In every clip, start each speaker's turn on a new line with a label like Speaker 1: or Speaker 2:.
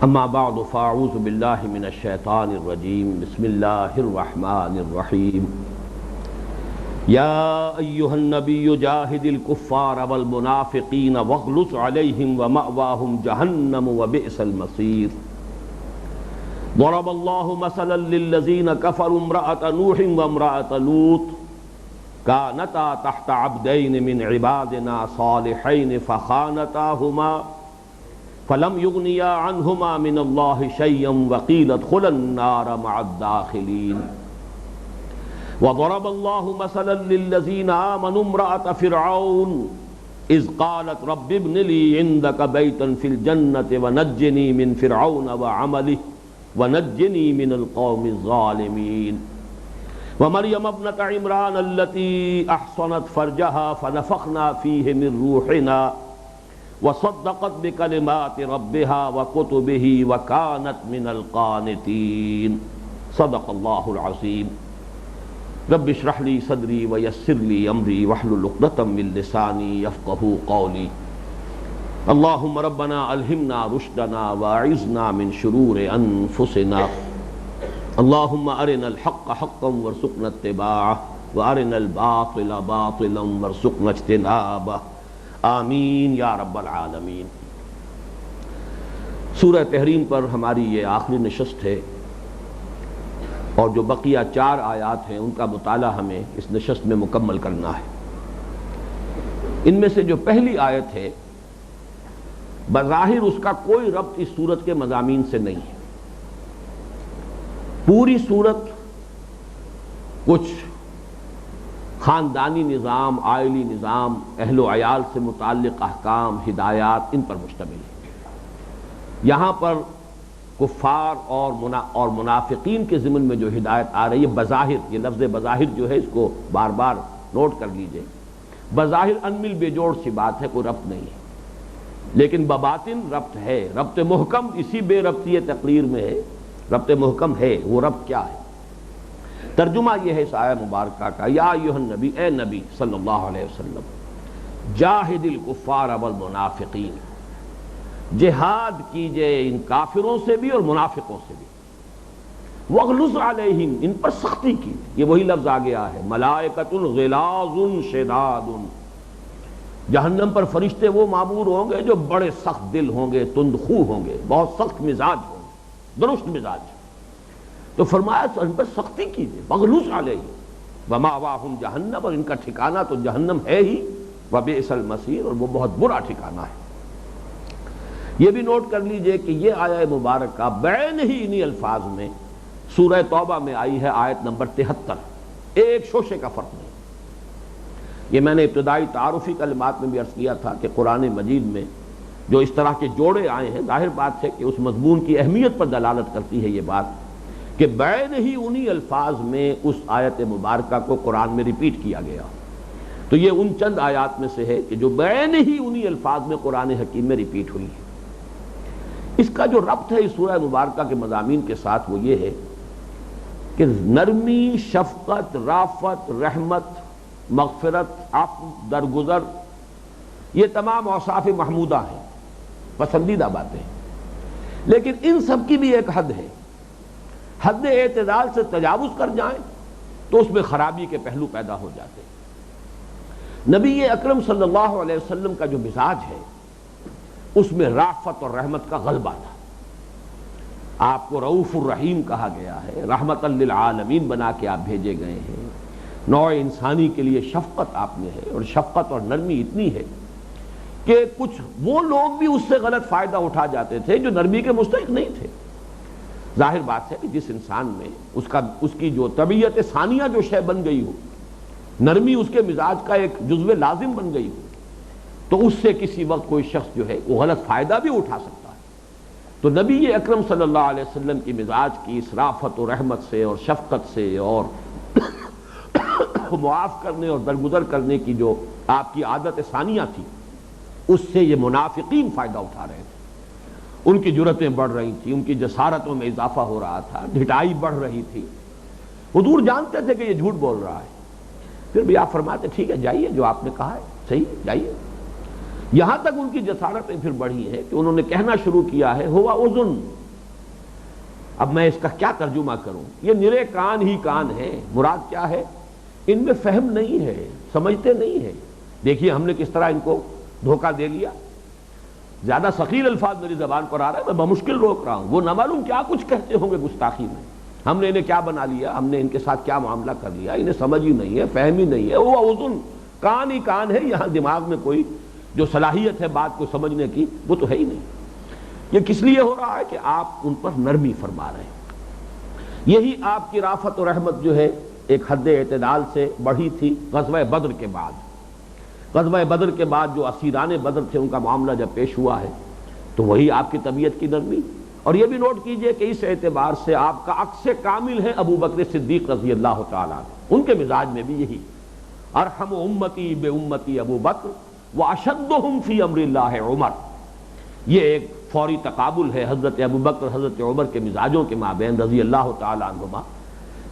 Speaker 1: اما بعد فاعوذ باللہ من الشیطان الرجیم بسم اللہ الرحمن الرحیم یا ایہا النبی جاہد الکفار والمنافقین واغلظ علیہم ومأواہم جہنم وبئس المصیر ضرب اللہ مثلا للذین کفروا امرأة نوح وامرأة لوط كانتا تحت عبدین من عبادنا صالحین فخانتاہما فلم يغنيا عنهما من الله شيئا وقيل ادخلا النار مع الداخلين وضرب الله مثلا للذين آمنوا امرأة فرعون إذ قالت رب ابن لي عندك بيتا في الجنة ونجني من فرعون وعمله ونجني من القوم الظالمين ومريم ابنة عمران التي أحصنت فرجها فنفخنا فيه من روحنا وصدقت بكلمات ربها وكتبه وكانت من القانتين صدق الله العظيم رب اشرح لي صدري ويسر لي امري واحلل عقدة من لساني يفقهوا قولي اللهم ربنا الهمنا رشدنا واعذنا من شرور انفسنا اللهم ارنا الحق حقا وارزقنا اتباعه وارنا الباطل باطلا وارزقنا اجتنابه آمین یا رب العالمین۔ سورہ تحریم پر ہماری یہ آخری نشست ہے اور جو بقیہ 4 آیات ہیں ان کا مطالعہ ہمیں اس نشست میں مکمل کرنا ہے۔ ان میں سے جو پہلی آیت ہے بظاہر اس کا کوئی ربط اس سورت کے مضامین سے نہیں ہے۔ پوری سورت کچھ خاندانی نظام، عائلی نظام، اہل و عیال سے متعلق احکام، ہدایات ان پر مشتمل ہے۔ یہاں پر کفار اور منافقین کے ضمن میں جو ہدایت آ رہی ہے بظاہر، یہ لفظ بظاہر جو ہے اس کو بار بار نوٹ کر لیجئے، بظاہر انمل بے جوڑ سی بات ہے، کوئی ربط نہیں ہے، لیکن بباطن ربط ہے۔ ربط محکم اسی بے ربطی تقریر میں ہے، ربط محکم ہے۔ وہ ربط کیا ہے؟ ترجمہ یہ ہے اس آیہ مبارکہ کا، یا ایھا النبی، اے نبی صلی اللہ علیہ وسلم، جاہد الکفار والمنافقین، جہاد کیجئے ان کافروں سے بھی اور منافقوں سے بھی، واغلظ علیہم، ان پر سختی کیجئے۔ یہ وہی لفظ آ گیا ہے، ملائکۃ غلاظ شداد، جہنم پر فرشتے وہ معمور ہوں گے جو بڑے سخت دل ہوں گے، تند خو ہوں گے، بہت سخت مزاج ہوں گے، درست مزاج۔ تو فرمایا ان پر سختی کیجئے، واغلظ علیہم ومأواہم جہنم، اور ان کا ٹھکانہ تو جہنم ہے ہی، وبئس المصیر، اور وہ بہت برا ٹھکانہ ہے۔ یہ بھی نوٹ کر لیجئے کہ یہ آیہ مبارکہ بعین ہی انہی الفاظ میں سورہ توبہ میں آئی ہے، آیت نمبر 73، ایک شوشے کا فرق نہیں۔ یہ میں نے ابتدائی تعارفی کلمات میں بھی عرض کیا تھا کہ قرآن مجید میں جو اس طرح کے جوڑے آئے ہیں، ظاہر بات ہے کہ اس مضمون کی اہمیت پر دلالت کرتی ہے یہ بات کہ بعین ہی انہی الفاظ میں اس آیت مبارکہ کو قرآن میں ریپیٹ کیا گیا۔ تو یہ ان چند آیات میں سے ہے کہ جو بعین ہی انہی الفاظ میں قرآن حکیم میں ریپیٹ ہوئی ہے۔ اس کا جو ربط ہے اس سورہ مبارکہ کے مضامین کے ساتھ وہ یہ ہے کہ نرمی، شفقت، رافت، رحمت، مغفرت، عفو، درگزر، یہ تمام اوصاف محمودہ ہیں، پسندیدہ باتیں ہیں، لیکن ان سب کی بھی ایک حد ہے۔ حد اعتدال سے تجاوز کر جائیں تو اس میں خرابی کے پہلو پیدا ہو جاتے ہیں۔ نبی اکرم صلی اللہ علیہ وسلم کا جو مزاج ہے اس میں رافت اور رحمت کا غلبہ تھا۔ آپ کو رؤوف الرحیم کہا گیا ہے، رحمت للعالمین بنا کے آپ بھیجے گئے ہیں، نوع انسانی کے لیے شفقت آپ میں ہے، اور شفقت اور نرمی اتنی ہے کہ کچھ وہ لوگ بھی اس سے غلط فائدہ اٹھا جاتے تھے جو نرمی کے مستحق نہیں تھے۔ ظاہر بات ہے کہ جس انسان میں اس کی جو طبیعت ثانیہ جو شے بن گئی ہو، نرمی اس کے مزاج کا ایک جزو لازم بن گئی ہو، تو اس سے کسی وقت کوئی شخص جو ہے وہ غلط فائدہ بھی اٹھا سکتا ہے۔ تو نبی اکرم صلی اللہ علیہ وسلم کی مزاج کی اس رافت و رحمت سے اور شفقت سے اور معاف کرنے اور درگزر کرنے کی جو آپ کی عادت ثانیہ تھی، اس سے یہ منافقین فائدہ اٹھا رہے تھے۔ ان کی جرتیں بڑھ رہی تھیں، ان کی جسارتوں میں اضافہ ہو رہا تھا، ڈھٹائی بڑھ رہی تھی۔ حضور جانتے تھے کہ یہ جھوٹ بول رہا ہے، پھر بھی آپ فرماتے ٹھیک ہے جائیے، جو آپ نے کہا ہے صحیح، جائیے۔ یہاں تک ان کی جسارتیں پھر بڑھی ہیں کہ انہوں نے کہنا شروع کیا ہے ہوا اذن. اب میں اس کا کیا ترجمہ کروں؟ یہ نرے کان ہی کان ہیں. مراد کیا ہے؟ ان میں فہم نہیں ہے، سمجھتے نہیں ہیں. دیکھیے ہم نے کس طرح ان کو دھوکہ دے لیا. زیادہ ثقیل الفاظ میری زبان پر آ رہا ہے، میں بمشکل روک رہا ہوں. وہ نہ معلوم کیا کچھ کہتے ہوں گے گستاخی میں. ہم نے انہیں کیا بنا لیا، ہم نے ان کے ساتھ کیا معاملہ کر لیا. انہیں سمجھ ہی نہیں ہے، فہم ہی نہیں ہے. وہ اذن، کان ہی کان ہے. یہاں دماغ میں کوئی جو صلاحیت ہے بات کو سمجھنے کی وہ تو ہے ہی نہیں. یہ کس لیے ہو رہا ہے کہ آپ ان پر نرمی فرما رہے ہیں. یہی آپ کی رافت و رحمت جو ہے ایک حد اعتدال سے بڑھی تھی غزوہ بدر کے بعد. غزوہ بدر کے بعد جو اسیران بدر تھے ان کا معاملہ جب پیش ہوا ہے تو وہی آپ کی طبیعت کی نرمی. اور یہ بھی نوٹ کیجئے کہ اس اعتبار سے آپ کا عکس کامل ہے ابو بکر صدیق رضی اللہ تعالیٰ عنہ. ان کے مزاج میں بھی یہی ارحم امتی بے امتی ابو بکر واشدہم فی امر اللہ عمر. یہ ایک فوری تقابل ہے حضرت ابو بکر حضرت عمر کے مزاجوں کے مابین رضی اللہ تعالیٰ عنہما،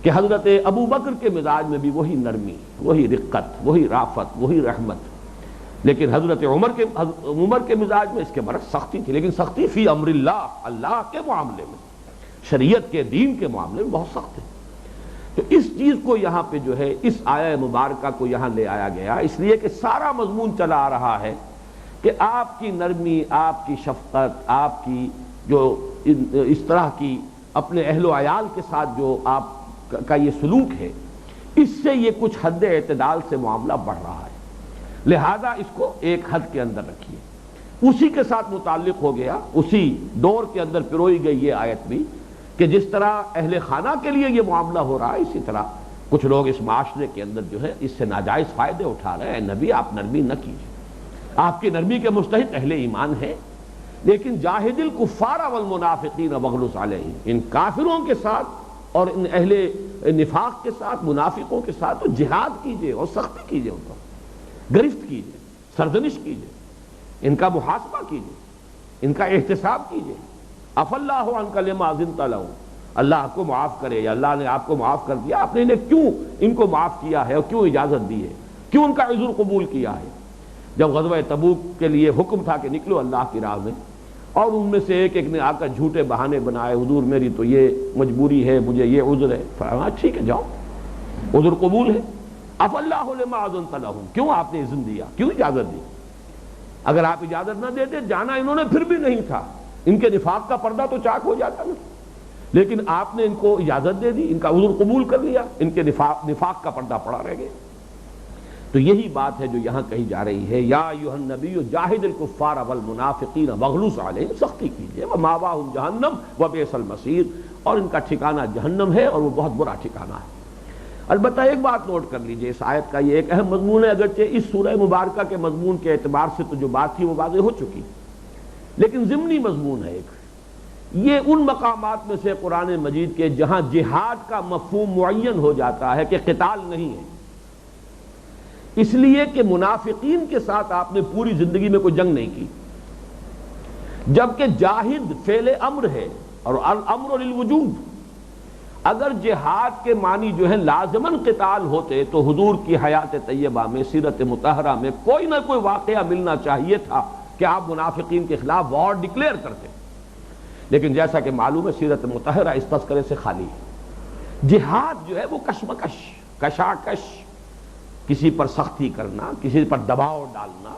Speaker 1: کہ حضرت ابو بکر کے مزاج میں بھی وہی نرمی، وہی رقت، وہی رافت، وہی رحمت. لیکن حضرت عمر کے مزاج میں اس کے برعکس سختی تھی، لیکن سختی فی امر اللہ، اللہ کے معاملے میں، شریعت کے دین کے معاملے میں بہت سخت ہے. تو اس چیز کو یہاں پہ جو ہے اس آیہ مبارکہ کو یہاں لے آیا گیا، اس لیے کہ سارا مضمون چلا آ رہا ہے کہ آپ کی نرمی، آپ کی شفقت، آپ کی جو اس طرح کی اپنے اہل و عیال کے ساتھ جو آپ کا یہ سلوک ہے، اس سے یہ کچھ حد اعتدال سے معاملہ بڑھ رہا ہے. لہذا اس کو ایک حد کے اندر رکھیے. اسی کے ساتھ متعلق ہو گیا، اسی دور کے اندر پروئی گئی یہ آیت بھی کہ جس طرح اہل خانہ کے لیے یہ معاملہ ہو رہا ہے، اسی طرح کچھ لوگ اس معاشرے کے اندر جو ہے اس سے ناجائز فائدے اٹھا رہے ہیں. نبی آپ نرمی نہ کیجیے. آپ کی نرمی کے مستحق اہل ایمان ہیں، لیکن جاہد الکفار والمنافقین واغلظ علیہم، ان کافروں کے ساتھ اور ان اہل نفاق کے ساتھ، منافقوں کے ساتھ تو جہاد کیجیے اور سختی کیجیے، ان پر گرفت کیجیے، سرزنش کیجیے، ان کا محاسبہ کیجیے، ان کا احتساب کیجیے. عفی اللہ عنک لما اذنت لهم، اللہ آپ کو معاف کرے، یا اللہ نے آپ کو معاف کر دیا، آپ نے انہیں کیوں ان کو معاف کیا ہے اور کیوں اجازت دی ہے، کیوں ان کا عذر قبول کیا ہے. جب غزوہ تبوک کے لیے حکم تھا کہ نکلو اللہ کی راہ میں، اور ان میں سے ایک نے آ کر جھوٹے بہانے بنائے، حضور میری تو یہ مجبوری ہے، مجھے یہ عذر ہے، فرمایا ٹھیک ہے جاؤ، عذر قبول ہے. عفی اللہ لما اذنت لهم، کیوں آپ نے اذن دیا، کیوں اجازت دی؟ اگر آپ اجازت نہ دیتے، جانا انہوں نے پھر بھی نہیں تھا، ان کے نفاق کا پردہ تو چاک ہو جاتا نا. لیکن آپ نے ان کو اجازت دے دی، ان کا عذر قبول کر لیا، ان کے نفاق کا پردہ پڑا رہ گیا. تو یہی بات ہے جو یہاں کہی جا رہی ہے، یا ایھا النبی جاہد الکفار والمنافقین واغلظ علیہم، سختی کیجیے. ومأواہم جہنم وبئس المصیر، اور ان کا ٹھکانہ جہنم ہے اور وہ بہت برا ٹھکانہ ہے. البتہ ایک بات نوٹ کر لیجئے، اس آیت کا یہ ایک اہم مضمون ہے، اگرچہ اس سورہ مبارکہ کے مضمون کے اعتبار سے تو جو بات تھی وہ واضح ہو چکی، لیکن ضمنی مضمون ہے ایک. یہ ان مقامات میں سے قرآن مجید کے جہاں جہاد کا مفہوم معین ہو جاتا ہے کہ قتال نہیں ہے، اس لیے کہ منافقین کے ساتھ آپ نے پوری زندگی میں کوئی جنگ نہیں کی، جبکہ جاہد فعل امر ہے اور الامر للوجوب. اگر جہاد کے معنی جو ہے لازماً قتال ہوتے تو حضور کی حیات طیبہ میں، سیرت مطہرہ میں کوئی نہ کوئی واقعہ ملنا چاہیے تھا کہ آپ منافقین کے خلاف وار ڈکلیئر کرتے. لیکن جیسا کہ معلوم ہے سیرت مطہرہ اس تذکرے سے خالی ہے. جہاد جو ہے وہ کشمکش، کشاکش، کسی پر سختی کرنا، کسی پر دباؤ ڈالنا،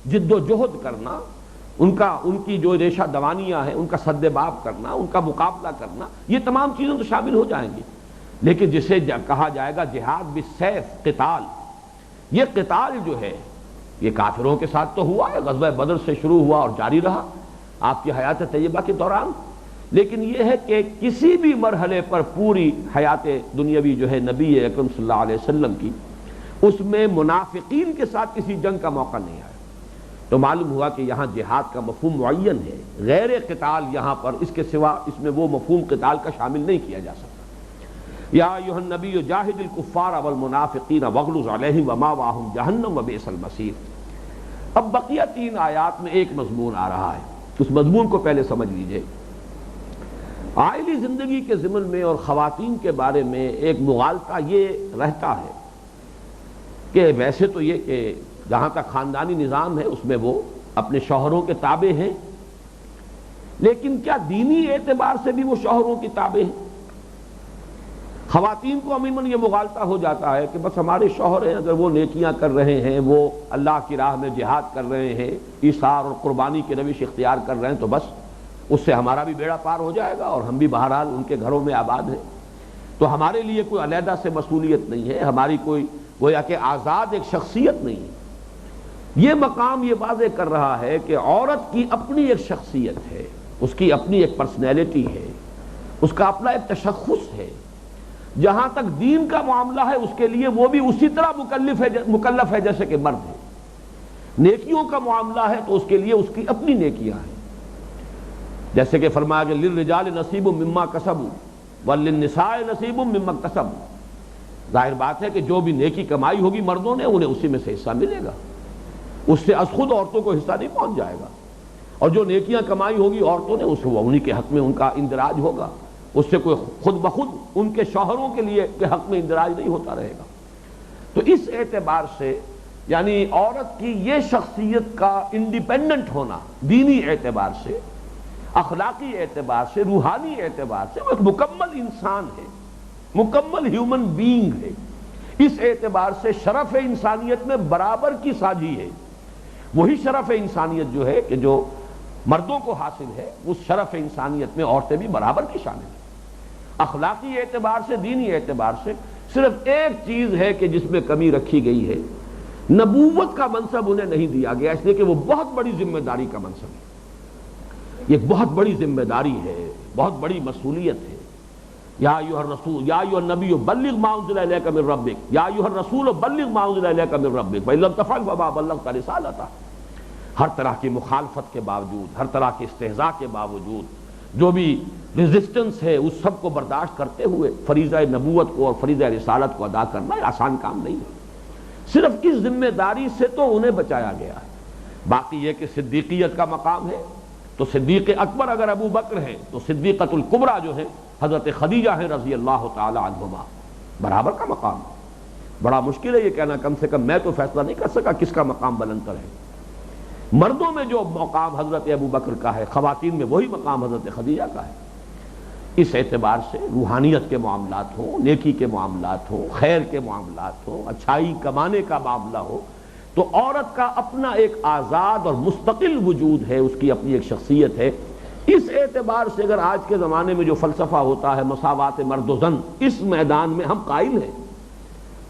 Speaker 1: جد و جہد کرنا، ان کی جو ریشہ دوانیاں ہیں ان کا سد باب کرنا، ان کا مقابلہ کرنا، یہ تمام چیزیں تو شامل ہو جائیں گی. لیکن جسے کہا جائے گا جہاد بالسیف، قتال، یہ قتال جو ہے یہ کافروں کے ساتھ تو ہوا ہے، غزوہ بدر سے شروع ہوا اور جاری رہا آپ کی حیات طیبہ کے دوران. لیکن یہ ہے کہ کسی بھی مرحلے پر پوری حیات دنیاوی جو ہے نبی اکرم صلی اللہ علیہ وسلم کی، اس میں منافقین کے ساتھ کسی جنگ کا موقع نہیں آیا. تو معلوم ہوا کہ یہاں جہاد کا مفہوم معین ہے، غیر قتال یہاں پر اس کے سوا اس میں وہ مفہوم قتال کا شامل نہیں کیا جا سکتا. یا ایھا النبی جاہد الکفار والمنافقین واغلظ علیہم ومأواہم جہنم وبئس المصیر. اب بقیہ 3 آیات میں ایک مضمون آ رہا ہے، اس مضمون کو پہلے سمجھ لیجئے. عائلی زندگی کے ضمن میں اور خواتین کے بارے میں ایک مغالطہ یہ رہتا ہے کہ ویسے تو یہ کہ جہاں تک خاندانی نظام ہے اس میں وہ اپنے شوہروں کے تابع ہیں، لیکن کیا دینی اعتبار سے بھی وہ شوہروں کی تابع ہیں؟ خواتین کو عموماً یہ مغالطہ ہو جاتا ہے کہ بس ہمارے شوہر ہیں، اگر وہ نیکیاں کر رہے ہیں، وہ اللہ کی راہ میں جہاد کر رہے ہیں، ایثار اور قربانی کی روش اختیار کر رہے ہیں، تو بس اس سے ہمارا بھی بیڑا پار ہو جائے گا اور ہم بھی بہرحال ان کے گھروں میں آباد ہیں، تو ہمارے لیے کوئی علیحدہ سے مسئولیت نہیں ہے، ہماری کوئی گویا کہ آزاد ایک شخصیت نہیں ہے۔ یہ مقام یہ واضح کر رہا ہے کہ عورت کی اپنی ایک شخصیت ہے، اس کی اپنی ایک پرسنالٹی ہے، اس کا اپنا ایک تشخص ہے۔ جہاں تک دین کا معاملہ ہے اس کے لیے وہ بھی اسی طرح مکلف ہے جیسے کہ مرد ہے۔ نیکیوں کا معاملہ ہے تو اس کے لیے اس کی اپنی نیکیاں ہیں، جیسے کہ فرمایا کہ للرجال نصیب مما کسبوا وللنساء نصیب مما اکتسبوا۔ ظاہر بات ہے کہ جو بھی نیکی کمائی ہوگی مردوں نے، انہیں اسی میں سے حصہ ملے گا، اس سے از خود عورتوں کو حصہ نہیں پہنچ جائے گا، اور جو نیکیاں کمائی ہوگی عورتوں نے اس وہ انہی کے حق میں ان کا اندراج ہوگا، اس سے کوئی خود بخود ان کے شوہروں کے لیے کے حق میں اندراج نہیں ہوتا رہے گا۔ تو اس اعتبار سے یعنی عورت کی یہ شخصیت کا انڈیپینڈنٹ ہونا دینی اعتبار سے، اخلاقی اعتبار سے، روحانی اعتبار سے وہ ایک مکمل انسان ہے، مکمل ہیومن بینگ ہے۔ اس اعتبار سے شرف انسانیت میں برابر کی ساجی ہے۔ وہی شرف انسانیت جو ہے کہ جو مردوں کو حاصل ہے، اس شرف انسانیت میں عورتیں بھی برابر کی شامل ہیں۔ اخلاقی اعتبار سے، دینی اعتبار سے صرف ایک چیز ہے کہ جس میں کمی رکھی گئی ہے، نبوت کا منصب انہیں نہیں دیا گیا، اس لیے کہ وہ بہت بڑی ذمہ داری کا منصب ہے، یہ بہت بڑی ذمہ داری ہے، بہت بڑی مسئولیت ہے۔ یا ایھا الرسول یا ایھا النبی بلغ ما انزل الیک من ربک یا ایھا الرسول بلغ ما انزل الیک من ربک وان لم تفعل فما بلغت رسالتہ۔ ہر طرح کی مخالفت کے باوجود، ہر طرح کے استہزاء کے باوجود، جو بھی ریزسٹنس ہے اس سب کو برداشت کرتے ہوئے فریضہ نبوت کو اور فریضہ رسالت کو ادا کرنا یہ آسان کام نہیں ہے۔ صرف اس ذمہ داری سے تو انہیں بچایا گیا ہے۔ باقی یہ کہ صدیقیت کا مقام ہے تو صدیق اکبر اگر ابو بکر ہیں تو صدیقۃ الکبریٰ جو ہے حضرت خدیجہ ہیں رضی اللہ تعالی عنہما، برابر کا مقام ہے۔ بڑا مشکل ہے یہ کہنا، کم سے کم میں تو فیصلہ نہیں کر سکا کس کا مقام بلندتر ہے۔ مردوں میں جو مقام حضرت ابو بکر کا ہے، خواتین میں وہی مقام حضرت خدیجہ کا ہے۔ اس اعتبار سے روحانیت کے معاملات ہوں، نیکی کے معاملات ہوں، خیر کے معاملات ہوں، اچھائی کمانے کا معاملہ ہو، تو عورت کا اپنا ایک آزاد اور مستقل وجود ہے، اس کی اپنی ایک شخصیت ہے۔ اس اعتبار سے اگر آج کے زمانے میں جو فلسفہ ہوتا ہے مساوات مرد و زن، اس میدان میں ہم قائل ہیں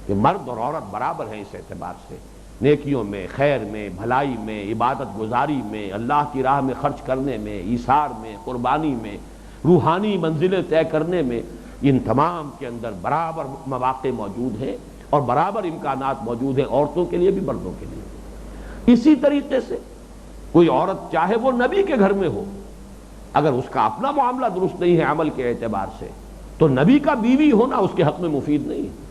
Speaker 1: کہ مرد اور عورت برابر ہیں اس اعتبار سے، نیکیوں میں، خیر میں، بھلائی میں، عبادت گزاری میں، اللہ کی راہ میں خرچ کرنے میں، ایثار میں، قربانی میں، روحانی منزلیں طے کرنے میں، ان تمام کے اندر برابر مواقع موجود ہیں اور برابر امکانات موجود ہیں، عورتوں کے لیے بھی مردوں کے لیے۔ اسی طریقے سے کوئی عورت چاہے وہ نبی کے گھر میں ہو، اگر اس کا اپنا معاملہ درست نہیں ہے عمل کے اعتبار سے، تو نبی کا بیوی ہونا اس کے حق میں مفید نہیں ہے۔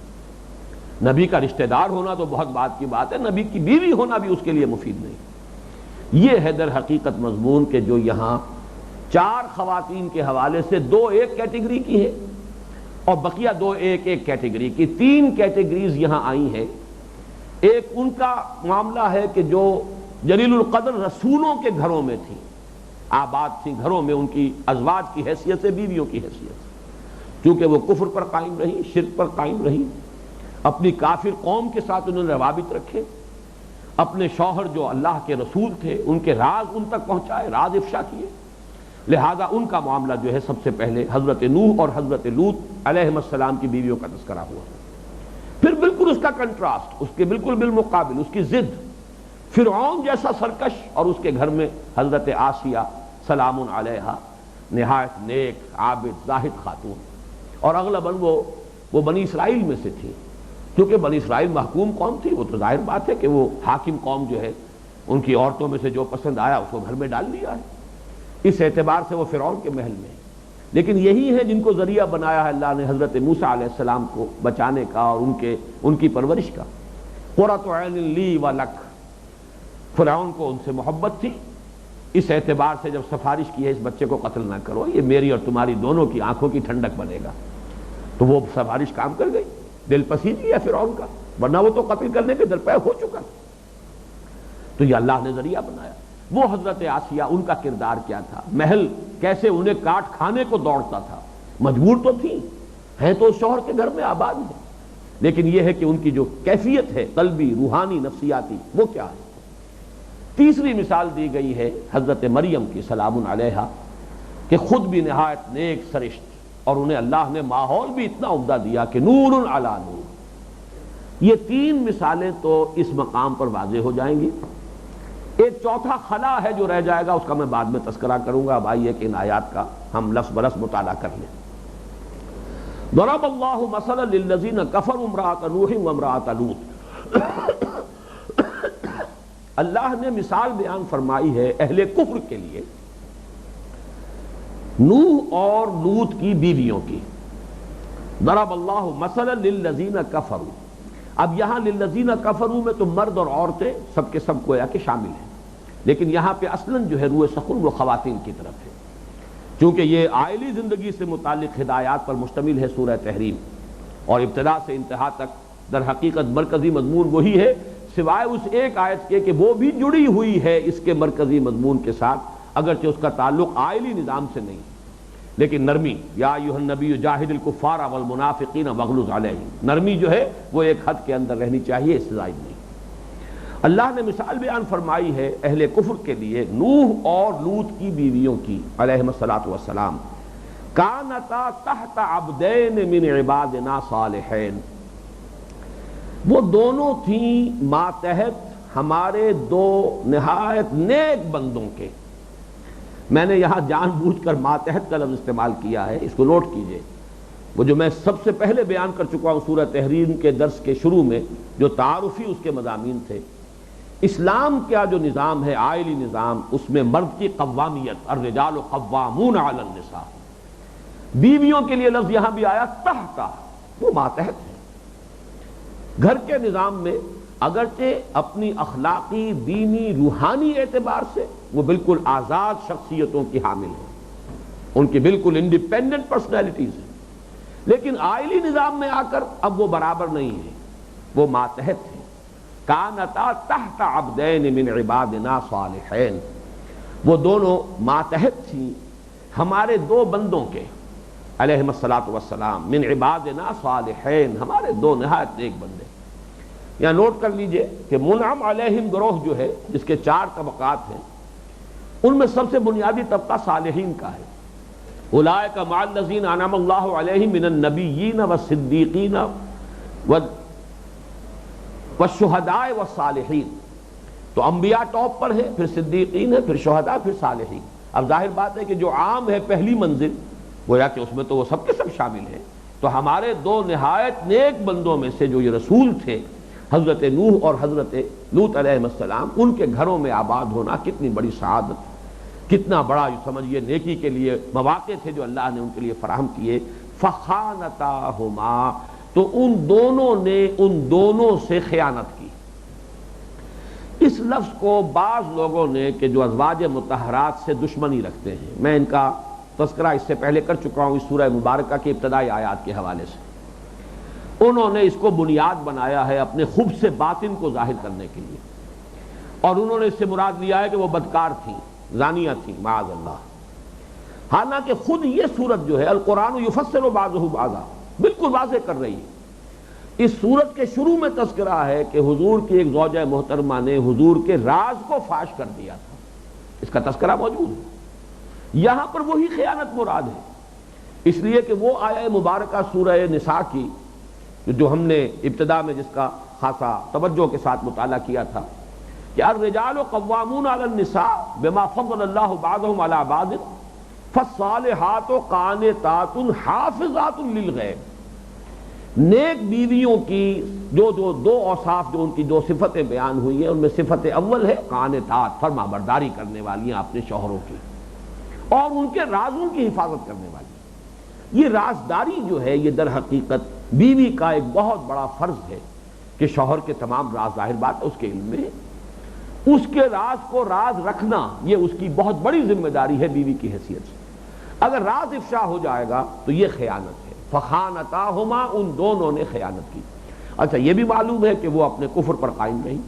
Speaker 1: نبی کا رشتہ دار ہونا تو بہت بات کی بات ہے، نبی کی بیوی ہونا بھی اس کے لیے مفید نہیں۔ یہ ہے در حقیقت مضمون کہ جو یہاں چار خواتین کے حوالے سے دو ایک کیٹیگری کی ہے اور بقیہ دو ایک کیٹیگری کی، تین کیٹیگریز یہاں آئی ہیں۔ ایک ان کا معاملہ ہے کہ جو جلیل القدر رسولوں کے گھروں میں تھی، آباد تھی گھروں میں، ان کی ازواج کی حیثیت سے، بیویوں کی حیثیت سے، کیونکہ وہ کفر پر قائم رہی، شرک پر قائم رہی، اپنی کافر قوم کے ساتھ انہوں نے روابط رکھے، اپنے شوہر جو اللہ کے رسول تھے ان کے راز ان تک پہنچائے، راز افشا کیے، لہذا ان کا معاملہ جو ہے سب سے پہلے حضرت نوح اور حضرت لوط علیہ السلام کی بیویوں کا تذکرہ ہوا۔ پھر بالکل اس کا کنٹراسٹ، اس کے بالکل بالمقابل، اس کی ضد، فرعون جیسا سرکش، اور اس کے گھر میں حضرت آسیہ سلام علیہا، نہایت نیک عابد زاہد خاتون، اور اغلباً وہ بنی اسرائیل میں سے تھی، کیونکہ بنی اسرائیل محکوم قوم تھی، وہ تو ظاہر بات ہے کہ وہ حاکم قوم جو ہے ان کی عورتوں میں سے جو پسند آیا اس کو گھر میں ڈال لیا ہے۔ اس اعتبار سے وہ فرعون کے محل میں، لیکن یہی ہے جن کو ذریعہ بنایا ہے اللہ نے حضرت موسیٰ علیہ السلام کو بچانے کا اور ان کی پرورش کا۔ قرۃ عین لی و لک، فرعون کو ان سے محبت تھی، اس اعتبار سے جب سفارش کی ہے اس بچے کو قتل نہ کرو، یہ میری اور تمہاری دونوں کی آنکھوں کی ٹھنڈک بنے گا، تو وہ سفارش کام کر گئی، دل پسیج گیا فرعون کا، ورنہ وہ تو قتل کرنے کے درپے ہو چکا۔ تو یہ اللہ نے ذریعہ بنایا۔ وہ حضرت آسیہ، ان کا کردار کیا تھا، محل کیسے انہیں کاٹ کھانے کو دوڑتا تھا، مجبور تو تھی، ہیں تو اس شوہر کے گھر میں آباد ہیں، لیکن یہ ہے کہ ان کی جو کیفیت ہے قلبی، روحانی، نفسیاتی، وہ کیا ہے۔ تیسری مثال دی گئی ہے حضرت مریم کی سلام علیہا، کہ خود بھی نہایت نیک سرشت، اور انہیں اللہ نے ماحول بھی اتنا عمدہ دیا کہ نور علی نور۔ یہ تین مثالیں تو اس مقام پر واضح ہو جائیں گی۔ ایک چوتھا خلا ہے جو رہ جائے گا، اس کا میں بعد میں تذکرہ کروں گا۔ اب آئیے کہ ان آیات کا ہم لفظ برس مطالعہ کر لیں۔ ضرب اللہ مثلا للذین کفروا امرأۃ نوح وامرأۃ لوط۔ اللہ نے مثال بیان فرمائی ہے اہل کفر کے لیے نوح اور لوط کی بیویوں کی۔ ضرب اللہ مثلا للذین کفروا، اب یہاں للذین کفروا میں تو مرد اور عورتیں سب کے سب گویا کہ شامل ہیں، لیکن یہاں پہ اصلاً جو ہے روح سخن وہ خواتین کی طرف ہے، چونکہ یہ عائلی زندگی سے متعلق ہدایات پر مشتمل ہے سورہ تحریم، اور ابتدا سے انتہا تک در حقیقت مرکزی مضمون وہی ہے، سوائے اس ایک آیت کے کہ وہ بھی جڑی ہوئی ہے اس کے مرکزی مضمون کے ساتھ، اگرچہ اس کا تعلق عائلی نظام سے نہیں، لیکن نرمی، یا ایھا النبی جاہد الکفار والمنافقین واغلظ علیہم، نرمی جو ہے وہ ایک حد کے اندر رہنی چاہیے، اس سے زائد نہیں۔ اللہ نے مثال بیان فرمائی ہے اہل کفر کے لیے نوح اور لوط کی بیویوں کی علیہم الصلاۃ والسلام، کانتا تحت عبدین من عبادنا صالحین، وہ دونوں تھیں ماتحت ہمارے دو نہایت نیک بندوں کے۔ میں نے یہاں جان بوجھ کر ماتحت کا لفظ استعمال کیا ہے، اس کو نوٹ کیجئے، وہ جو میں سب سے پہلے بیان کر چکا ہوں سورہ تحریم کے درس کے شروع میں، جو تعارفی اس کے مضامین تھے۔ اسلام کا جو نظام ہے عائلی نظام، اس میں مرد کی قوامیت، الرجال قوامون علی النساء، بیویوں کے لیے لفظ یہاں بھی آیا تحت، وہ ماتحت ہے۔ گھر کے نظام میں اگرچہ اپنی اخلاقی، دینی، روحانی اعتبار سے وہ بالکل آزاد شخصیتوں کی حامل ہیں، ان کی بالکل انڈیپینڈنٹ پرسنالٹیز ہیں، لیکن عائلی نظام میں آ کر اب وہ برابر نہیں ہے، وہ ماتحت ہیں۔ کانتا تحت عبدین من عبادنا صالحین، وہ دونوں ماتحت تھیں ہمارے دو بندوں کے، علیہم الصلاۃ والسلام، من عبادنا صالحین، ہمارے دو نہایت نیک بندے۔ یہاں نوٹ کر لیجئے کہ منعم علیہم گروہ جو ہے، جس کے 4 طبقات ہیں، ان میں سب سے بنیادی طبقہ صالحین کا ہے۔ اولئک مع الذین انعم اللہ علیہم من النبیین والصدیقین والشہداء والصالحین، تو انبیاء ٹاپ پر ہے، پھر صدیقین ہے، پھر شہداء، پھر صالحین۔ اب ظاہر بات ہے کہ جو عام ہے پہلی منزل، گویا کہ اس میں تو وہ سب کے سب شامل ہیں، تو ہمارے دو نہایت نیک بندوں میں سے جو یہ رسول تھے، حضرت نوح اور حضرت لوط علیہ السلام، ان کے گھروں میں آباد ہونا کتنی بڑی سعادت، کتنا بڑا سمجھیے نیکی کے لیے مواقع تھے جو اللہ نے ان کے لیے فراہم کیے۔ فخانتاہما، تو ان دونوں نے ان دونوں سے خیانت کی۔ اس لفظ کو بعض لوگوں نے کہ جو ازواج مطہرات سے دشمنی رکھتے ہیں، میں ان کا تذکرہ اس سے پہلے کر چکا ہوں اس سورہ مبارکہ کی ابتدائی آیات کے حوالے سے، انہوں نے اس کو بنیاد بنایا ہے اپنے خبث باطن کو ظاہر کرنے کے لیے، اور انہوں نے اس سے مراد لیا ہے کہ وہ بدکار تھیں، زانیہ تھیں، معاذ اللہ۔ حالانکہ خود یہ صورت جو ہے القرآن یفسر بعضہ بعضا، بالکل واضح کر رہی ہے۔ اس صورت کے شروع میں تذکرہ ہے کہ حضور کی ایک زوجہ محترمہ نے حضور کے راز کو فاش کر دیا تھا، اس کا تذکرہ موجود ہے۔ یہاں پر وہی خیانت مراد ہے، اس لیے کہ وہ آیہ مبارکہ سورہ نساء کی جو ہم نے ابتدا میں جس کا خاصا توجہ کے ساتھ مطالعہ کیا تھا کہ الرجال قوامون علی النساء بما فضل اللہ بعضهم علی بعض فالصالحات قانتات حافظات للغیب، نیک بیویوں کی جو دو اوصاف، جو ان کی دو صفتیں بیان ہوئی ہیں، ان میں صفت اول ہے قانتات، فرما برداری کرنے والی ہیں اپنے شوہروں کی، اور ان کے رازوں کی حفاظت کرنے والی۔ یہ رازداری جو ہے یہ در حقیقت بیوی کا ایک بہت بڑا فرض ہے کہ شوہر کے تمام راز، ظاہر بات اس کے علم میں ہے، اس کے راز کو راز رکھنا یہ اس کی بہت بڑی ذمہ داری ہے بیوی کی حیثیت سے۔ اگر راز افشا ہو جائے گا تو یہ خیانت ہے۔ فخانتاہما، ان دونوں نے خیانت کی۔ اچھا یہ بھی معلوم ہے کہ وہ اپنے کفر پر قائم رہی،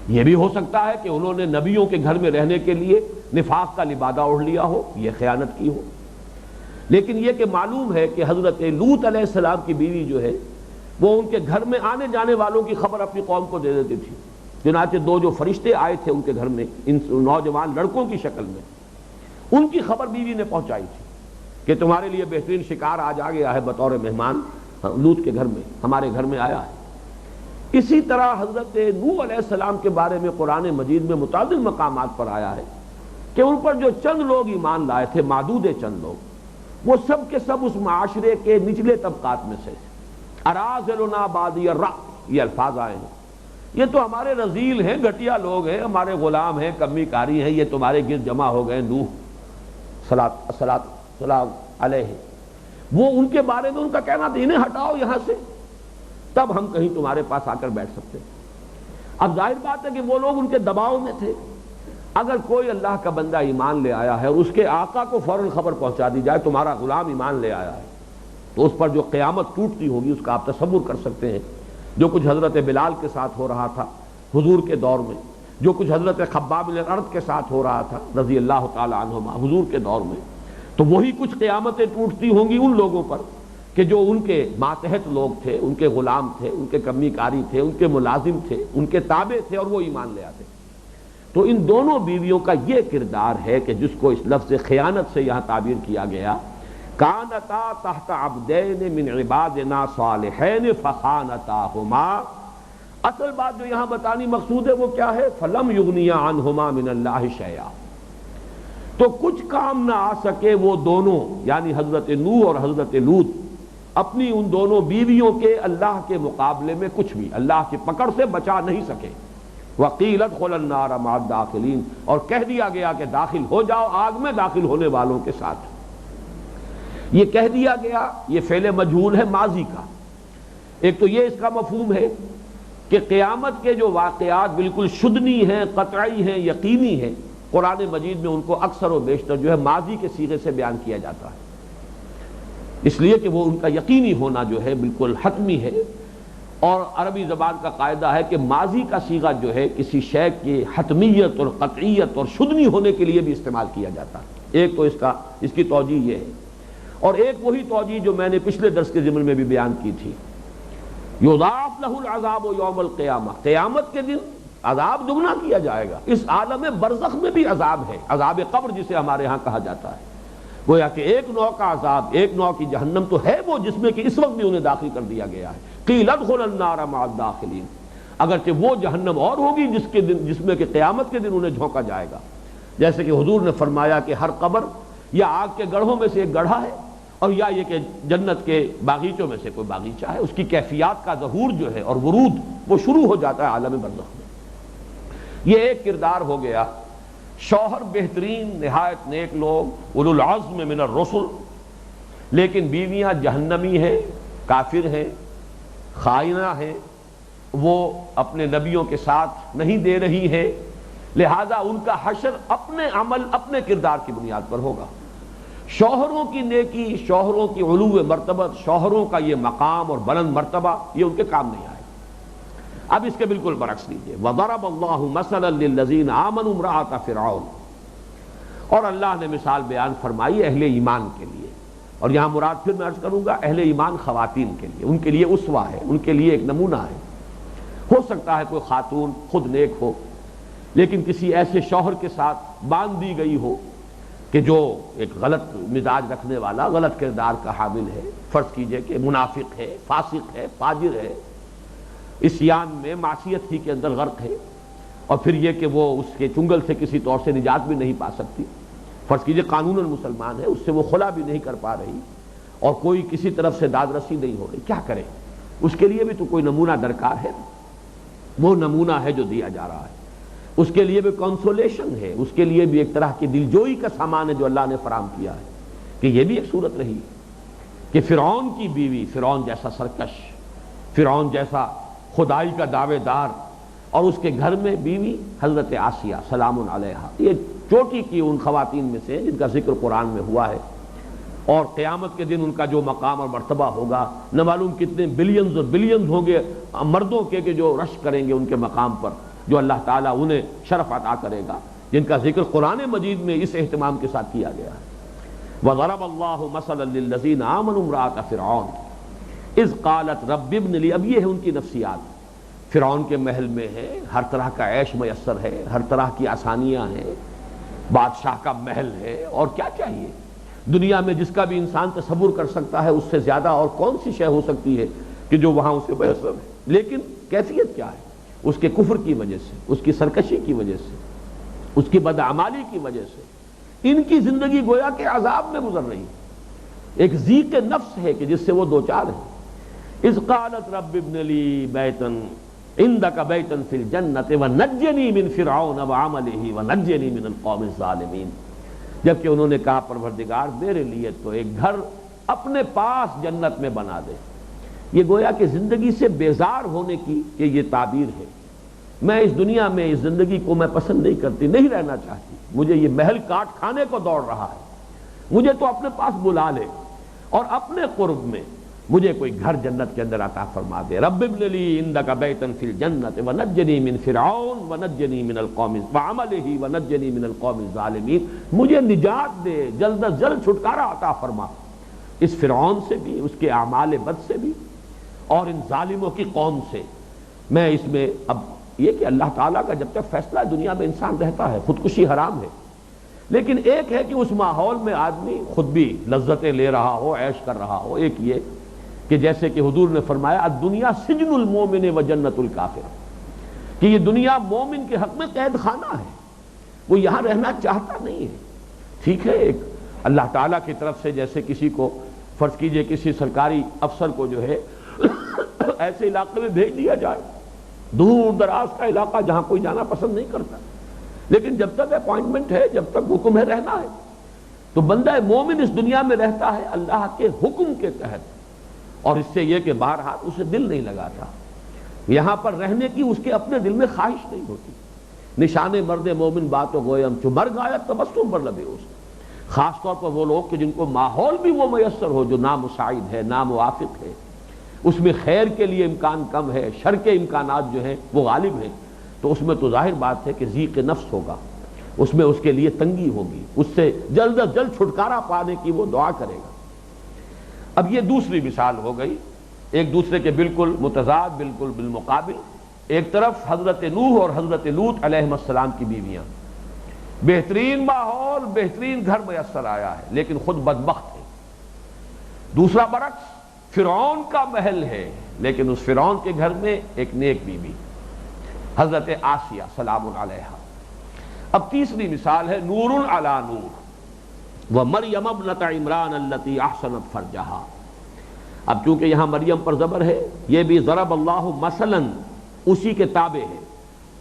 Speaker 1: یہ بھی ہو سکتا ہے کہ انہوں نے نبیوں کے گھر میں رہنے کے لیے نفاق کا لبادہ اوڑھ لیا ہو، یہ خیانت کی ہو۔ لیکن یہ کہ معلوم ہے کہ حضرت لوط علیہ السلام کی بیوی جو ہے وہ ان کے گھر میں آنے جانے والوں کی خبر اپنی قوم کو دے دیتی تھی۔ چنانچہ دو جو فرشتے آئے تھے ان کے گھر میں ان نوجوان لڑکوں کی شکل میں، ان کی خبر بیوی نے پہنچائی تھی کہ تمہارے لیے بہترین شکار آج آ گیا ہے بطور مہمان لوط کے گھر میں، ہمارے گھر میں آیا ہے۔ اسی طرح حضرت نوح علیہ السلام کے بارے میں قرآن مجید میں متعدد مقامات پر آیا ہے کہ ان پر جو چند لوگ ایمان لائے تھے، معدود چند لوگ، وہ سب کے سب اس معاشرے کے نچلے طبقات میں سے، اراذلنا بادی الرأی، یہ الفاظ آئے ہیں، یہ تو ہمارے رذیل ہیں، گھٹیا لوگ ہیں، ہمارے غلام ہیں، کمی کاری ہیں، یہ تمہارے گرد جمع ہو گئے نوح سلام علیہ۔ وہ ان کے بارے میں ان کا کہنا تھا انہیں ہٹاؤ یہاں سے، تب ہم کہیں تمہارے پاس آ کر بیٹھ سکتے ہیں۔ اب ظاہر بات ہے کہ وہ لوگ ان کے دباؤ میں تھے۔ اگر کوئی اللہ کا بندہ ایمان لے آیا ہے اور اس کے آقا کو فوراً خبر پہنچا دی جائے تمہارا غلام ایمان لے آیا ہے، تو اس پر جو قیامت ٹوٹتی ہوگی اس کا آپ تصور کر سکتے ہیں۔ جو کچھ حضرت بلال کے ساتھ ہو رہا تھا حضور کے دور میں، جو کچھ حضرت خباب بن الارت کے ساتھ ہو رہا تھا رضی اللہ تعالی عنہما حضور کے دور میں، تو وہی کچھ قیامتیں ٹوٹتی ہوں گی ان لوگوں پر کہ جو ان کے ماتحت لوگ تھے، ان کے غلام تھے، ان کے کمی کاری تھے، ان کے ملازم تھے، ان کے تابع تھے، اور وہ ایمان لے آتے۔ تو ان دونوں بیویوں کا یہ کردار ہے کہ جس کو اس لفظ خیانت سے یہاں تعبیر کیا گیا، کانتا تحت عبدین من عبادنا صالحین فخانتاہما۔ اصل بات جو یہاں بتانی مقصود ہے وہ کیا ہے؟ فلم یغنیا عنہما من اللہ شیئا، تو کچھ کام نہ آ سکے وہ دونوں، یعنی حضرت نوح اور حضرت لوط، اپنی ان دونوں بیویوں کے اللہ کے مقابلے میں کچھ بھی اللہ کی پکڑ سے بچا نہیں سکے۔ وَقِيلَ ادْخُلُوا النَّارَ مَعَ الدَّاخِلِينَ، اور کہہ دیا گیا کہ داخل ہو جاؤ آگ میں داخل ہونے والوں کے ساتھ۔ یہ کہہ دیا گیا، یہ فعل مجہول ہے ماضی کا۔ ایک تو یہ اس کا مفہوم ہے کہ قیامت کے جو واقعات بالکل شدنی ہیں، قطعی ہیں، یقینی ہیں، قرآن مجید میں ان کو اکثر و بیشتر جو ہے ماضی کے صیغے سے بیان کیا جاتا ہے، اس لیے کہ وہ ان کا یقینی ہونا جو ہے بالکل حتمی ہے۔ اور عربی زبان کا قاعدہ ہے کہ ماضی کا صیغہ جو ہے کسی شے کی حتمیت اور قطعیت اور شدنی ہونے کے لیے بھی استعمال کیا جاتا ہے۔ ایک تو اس کی توجیہ یہ ہے، اور ایک وہی توجیہ جو میں نے پچھلے درس کے ضمن میں بھی بیان کی تھی، یضاعف لہ العذاب یوم القیامہ، قیامت کے دن عذاب دگنا کیا جائے گا۔ اس عالم برزخ میں بھی عذاب ہے، عذاب قبر جسے ہمارے ہاں کہا جاتا ہے، گویا کہ ایک نوع کا عذاب، ایک نوع کی جہنم تو ہے وہ جس میں کہ اس وقت بھی انہیں داخل کر دیا گیا ہے۔ قیل ادخلوا النار مع الداخلین، اگرچہ وہ جہنم اور ہوگی جس میں کہ قیامت کے دن انہیں جھونکا جائے گا۔ جیسے کہ حضور نے فرمایا کہ ہر قبر یا آگ کے گڑھوں میں سے ایک گڑھا ہے، اور یا یہ کہ جنت کے باغیچوں میں سے کوئی باغیچہ ہے، اس کی کیفیات کا ظہور جو ہے اور ورود وہ شروع ہو جاتا ہے عالم برزخ میں۔ یہ ایک کردار ہو گیا۔ شوہر بہترین نہایت نیک لوگ اولو العزم من الرسل، لیکن بیویاں جہنمی ہیں، کافر ہیں، خائنہ ہیں، وہ اپنے نبیوں کے ساتھ نہیں دے رہی ہیں، لہذا ان کا حشر اپنے عمل اپنے کردار کی بنیاد پر ہوگا۔ شوہروں کی نیکی، شوہروں کی علو مرتبت، شوہروں کا یہ مقام اور بلند مرتبہ یہ ان کے کام نہیں آئے۔ اب اس کے بالکل برعکس لیجیے، وَضَرَبَ اللَّهُ مَثَلًا لِلَّذِينَ آمَنُوا امْرَأَتَ فِرْعَوْنَ، اور اللہ نے مثال بیان فرمائی اہل ایمان کے لیے، اور یہاں مراد پھر میں عرض کروں گا اہل ایمان خواتین کے لیے، ان کے لیے اسوہ ہے، ان کے لیے ایک نمونہ ہے۔ ہو سکتا ہے کوئی خاتون خود نیک ہو لیکن کسی ایسے شوہر کے ساتھ باندھ دی گئی ہو کہ جو ایک غلط مزاج رکھنے والا، غلط کردار کا حامل ہے، فرض کیجئے کہ منافق ہے، فاسق ہے، فاجر ہے، عصیان میں معصیت ہی کے اندر غرق ہے، اور پھر یہ کہ وہ اس کے چنگل سے کسی طور سے نجات بھی نہیں پا سکتی، فرض کیجئے قانوناً مسلمان ہے، اس سے وہ خلا بھی نہیں کر پا رہی، اور کوئی کسی طرف سے داد رسی نہیں ہو رہی، کیا کرے؟ اس کے لیے بھی تو کوئی نمونہ درکار ہے، وہ نمونہ ہے جو دیا جا رہا ہے، اس کے لیے بھی کنسولیشن ہے، اس کے لیے بھی ایک طرح کی دلجوئی کا سامان ہے جو اللہ نے فراہم کیا ہے، کہ یہ بھی ایک صورت رہی کہ فرعون کی بیوی، فرعون جیسا سرکش، فرعون جیسا خدائی کا دعوے دار، اور اس کے گھر میں بیوی حضرت آسیہ سلام علیہا، یہ چوٹی کی ان خواتین میں سے جن کا ذکر قرآن میں ہوا ہے، اور قیامت کے دن ان کا جو مقام اور مرتبہ ہوگا، نہ معلوم کتنے بلینز اور بلینز ہوں گے مردوں کے کہ جو رش کریں گے ان کے مقام پر، جو اللہ تعالیٰ انہیں شرف عطا کرے گا، جن کا ذکر قرآن مجید میں اس اہتمام کے ساتھ کیا گیا ہے۔ وَضَرَبَ اللَّهُ مَثَلًا لِّلَّذِينَ آمَنُوا امْرَأَتَ فِرْعَوْنَ اِذْ قَالَتْ رَبِّ ابْنِ لِي۔ اب یہ ہے ان کی نفسیات۔ فرعون کے محل میں ہے، ہر طرح کا عیش میسر ہے، ہر طرح کی آسانیاں ہیں، بادشاہ کا محل ہے، اور کیا چاہیے؟ دنیا میں جس کا بھی انسان تصور کر سکتا ہے اس سے زیادہ اور کون سی شے ہو سکتی ہے کہ جو وہاں اسے میسر ہے؟ لیکن کیفیت کیا ہے؟ اس کے کفر کی وجہ سے، اس کی سرکشی کی وجہ سے، اس کی بدعمالی کی وجہ سے ان کی زندگی گویا کہ عذاب میں گزر رہی ہے، ایک ضیق نفس ہے کہ جس سے وہ دوچار ہے۔ اذ قالت رب ابن لی بیتا عندک بیتا فی الجنۃ ونجنی من فرعون وعملہ ونجنی من القوم الظالمین۔ جبکہ انہوں نے کہا پروردگار میرے لیے تو ایک گھر اپنے پاس جنت میں بنا دے۔ یہ گویا کہ زندگی سے بیزار ہونے کی یہ تعبیر ہے۔ میں اس دنیا میں اس زندگی کو میں پسند نہیں کرتی، نہیں رہنا چاہتی، مجھے یہ محل کاٹ کھانے کو دوڑ رہا ہے، مجھے تو اپنے پاس بلا لے اور اپنے قرب میں مجھے کوئی گھر جنت کے اندر عطا فرما دے۔ رب ابن لی عندک بیتا فی الجنۃ ونجنی من فرعون ونجنی من القوم وعملہ ونجنی من القوم الظالمین۔ مجھے نجات دے، جلد از جلد چھٹکارا عطا فرما اس فرعون سے بھی، اس کے اعمال بد سے بھی، اور ان ظالموں کی قوم سے۔ میں اس میں اب یہ کہ اللہ تعالیٰ کا جب تک فیصلہ دنیا میں انسان رہتا ہے، خودکشی حرام ہے، لیکن ایک ہے کہ اس ماحول میں آدمی خود بھی لذتیں لے رہا ہو، عیش کر رہا ہو۔ ایک یہ کہ جیسے کہ حضور نے فرمایا الدنیا سجن المومن و جنت الکافر، کہ یہ دنیا مومن کے حق میں قید خانہ ہے، وہ یہاں رہنا چاہتا نہیں ہے۔ ٹھیک ہے، ایک اللہ تعالیٰ کی طرف سے جیسے کسی کو فرض کیجئے کسی سرکاری افسر کو جو ہے ایسے علاقے میں بھیج دیا جائے، دور دراز کا علاقہ جہاں کوئی جانا پسند نہیں کرتا، لیکن جب تک اپوائنٹمنٹ ہے، جب تک حکم ہے رہنا ہے، تو بندہ مومن اس دنیا میں رہتا ہے اللہ کے حکم کے تحت، اور اس سے یہ کہ بہرحال اسے دل نہیں لگاتا، یہاں پر رہنے کی اس کے اپنے دل میں خواہش نہیں ہوتی۔ نشان مرد مومن بات و گویم چو مرگ آیا تبسم بر لب اوست۔ خاص طور پر وہ لوگ کہ جن کو ماحول بھی وہ میسر ہو جو نامساعد ہے، ناموافق ہے، اس میں خیر کے لیے امکان کم ہے، شر کے امکانات جو ہیں وہ غالب ہیں، تو اس میں تو ظاہر بات ہے کہ ضیق نفس ہوگا، اس میں اس کے لیے تنگی ہوگی، اس سے جلد از جلد چھٹکارا پانے کی وہ دعا کرے گا۔ اب یہ دوسری مثال ہو گئی، ایک دوسرے کے بالکل متضاد، بالکل بالمقابل۔ ایک طرف حضرت نوح اور حضرت لوط علیہ السلام کی بیویاں، بہترین ماحول، بہترین گھر میسر آیا ہے، لیکن خود بدبخت ہے۔ دوسرا برعکس، فرعون کا محل ہے، لیکن اس فرعون کے گھر میں ایک نیک بیوی حضرت آسیہ سلام علیہا۔ اب تیسری مثال ہے نور علی نور، ومریم ابنۃ عمران التی احسنت فرجہا۔ اب چونکہ یہاں مریم پر زبر ہے، یہ بھی ضرب اللہ مثلا اسی کے تابع ہے۔